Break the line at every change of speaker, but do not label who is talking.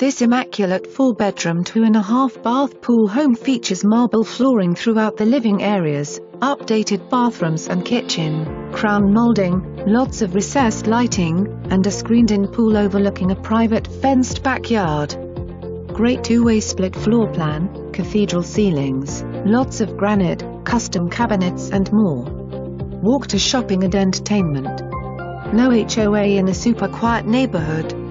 This immaculate 4-bedroom 2.5-bath pool home features marble flooring throughout the living areas, updated bathrooms and kitchen, crown molding, lots of recessed lighting, and a screened-in pool overlooking a private fenced backyard. Great two-way split floor plan, cathedral ceilings, lots of granite, custom cabinets and more. Walk to shopping and entertainment. No HOA in a super quiet neighborhood.